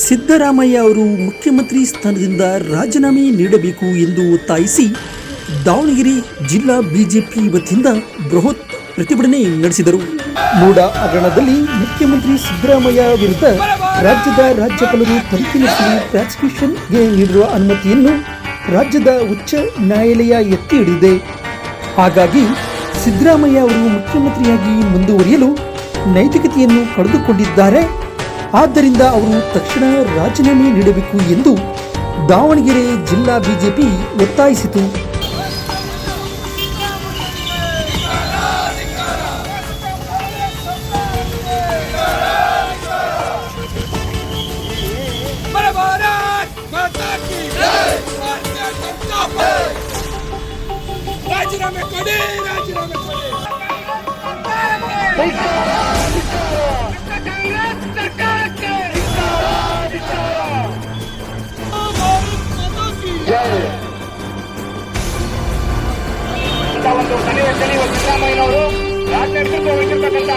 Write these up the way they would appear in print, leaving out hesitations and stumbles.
ಸಿದ್ದರಾಮಯ್ಯ ಅವರು ಮುಖ್ಯಮಂತ್ರಿ ಸ್ಥಾನದಿಂದ ರಾಜೀನಾಮೆ ನೀಡಬೇಕು ಎಂದು ಒತ್ತಾಯಿಸಿ ದಾವಣಗೆರೆ ಜಿಲ್ಲಾ ಬಿಜೆಪಿ ವತಿಯಿಂದ ಬೃಹತ್ ಪ್ರತಿಭಟನೆ ನಡೆಸಿದರು. ಮೂಡ ಹಗರಣದಲ್ಲಿ ಮುಖ್ಯಮಂತ್ರಿ ಸಿದ್ದರಾಮಯ್ಯ ವಿರುದ್ಧ ರಾಜ್ಯದ ರಾಜ್ಯಪಾಲರು ತನಿಖೆ ನಡೆಸಲು ಪ್ರಾಸಿಕ್ಯೂಷನ್ಗೆ ನೀಡಿರುವ ಅನುಮತಿಯನ್ನು ರಾಜ್ಯದ ಉಚ್ಚ ನ್ಯಾಯಾಲಯ ಎತ್ತಿ ಹಿಡಿದಿದೆ. ಹಾಗಾಗಿ ಸಿದ್ದರಾಮಯ್ಯ ಅವರು ಮುಖ್ಯಮಂತ್ರಿಯಾಗಿ ಮುಂದುವರಿಯಲು ನೈತಿಕತೆಯನ್ನು ಕಳೆದುಕೊಂಡಿದ್ದಾರೆ. ಆದ್ದರಿಂದ ಅವರು ತಕ್ಷಣ ರಾಜೀನಾಮೆ ನೀಡಬೇಕು ಎಂದು ದಾವಣಗೆರೆ ಜಿಲ್ಲಾ ಬಿಜೆಪಿ ಒತ್ತಾಯಿಸಿತು. ರಾಜೀನಾಮೆ ಕೊಡಿ, ರಾಜೀನಾಮೆ ಕೊಡಿ. ಒಂದು ಕಲಿಯುವ ಸಿದ್ದರಾಮಯ್ಯನವರು ರಾಜ್ಯ ನೇತೃತ್ವ ವಹಿಸಿರ್ತಕ್ಕಂಥ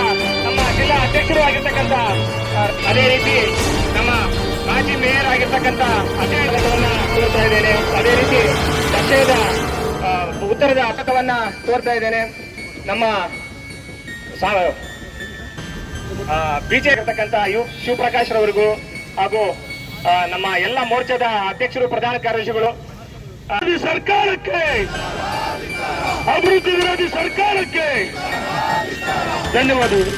ನಮ್ಮ ಜಿಲ್ಲಾ ಅಧ್ಯಕ್ಷರು ಆಗಿರ್ತಕ್ಕಂಥ, ಅದೇ ರೀತಿ ನಮ್ಮ ಮಾಜಿ ಮೇಯರ್ ಆಗಿರ್ತಕ್ಕಂಥ ಅಧ್ಯಕ್ಷರನ್ನ ತೋರ್ತಾ ಇದ್ದೇನೆ. ಅದೇ ರೀತಿ ದಕ್ಷಿಣದ ಉತ್ತರದ ಅಟಕವನ್ನ ತೋರ್ತಾ ಇದ್ದೇನೆ. ನಮ್ಮ ಬಿಜೆಪಿ ಇರತಕ್ಕಂಥ ಶಿವಪ್ರಕಾಶ್ ರವರಿಗೂ ಹಾಗೂ ನಮ್ಮ ಎಲ್ಲ ಮೋರ್ಚಾದ ಅಧ್ಯಕ್ಷರು, ಪ್ರಧಾನ ಕಾರ್ಯದರ್ಶಿಗಳು, ಸರ್ಕಾರಕ್ಕೆ, ಅಭಿವೃದ್ಧಿ ವಿರೋಧಿ ಸರ್ಕಾರಕ್ಕೆ ಧನ್ಯವಾದಗಳು.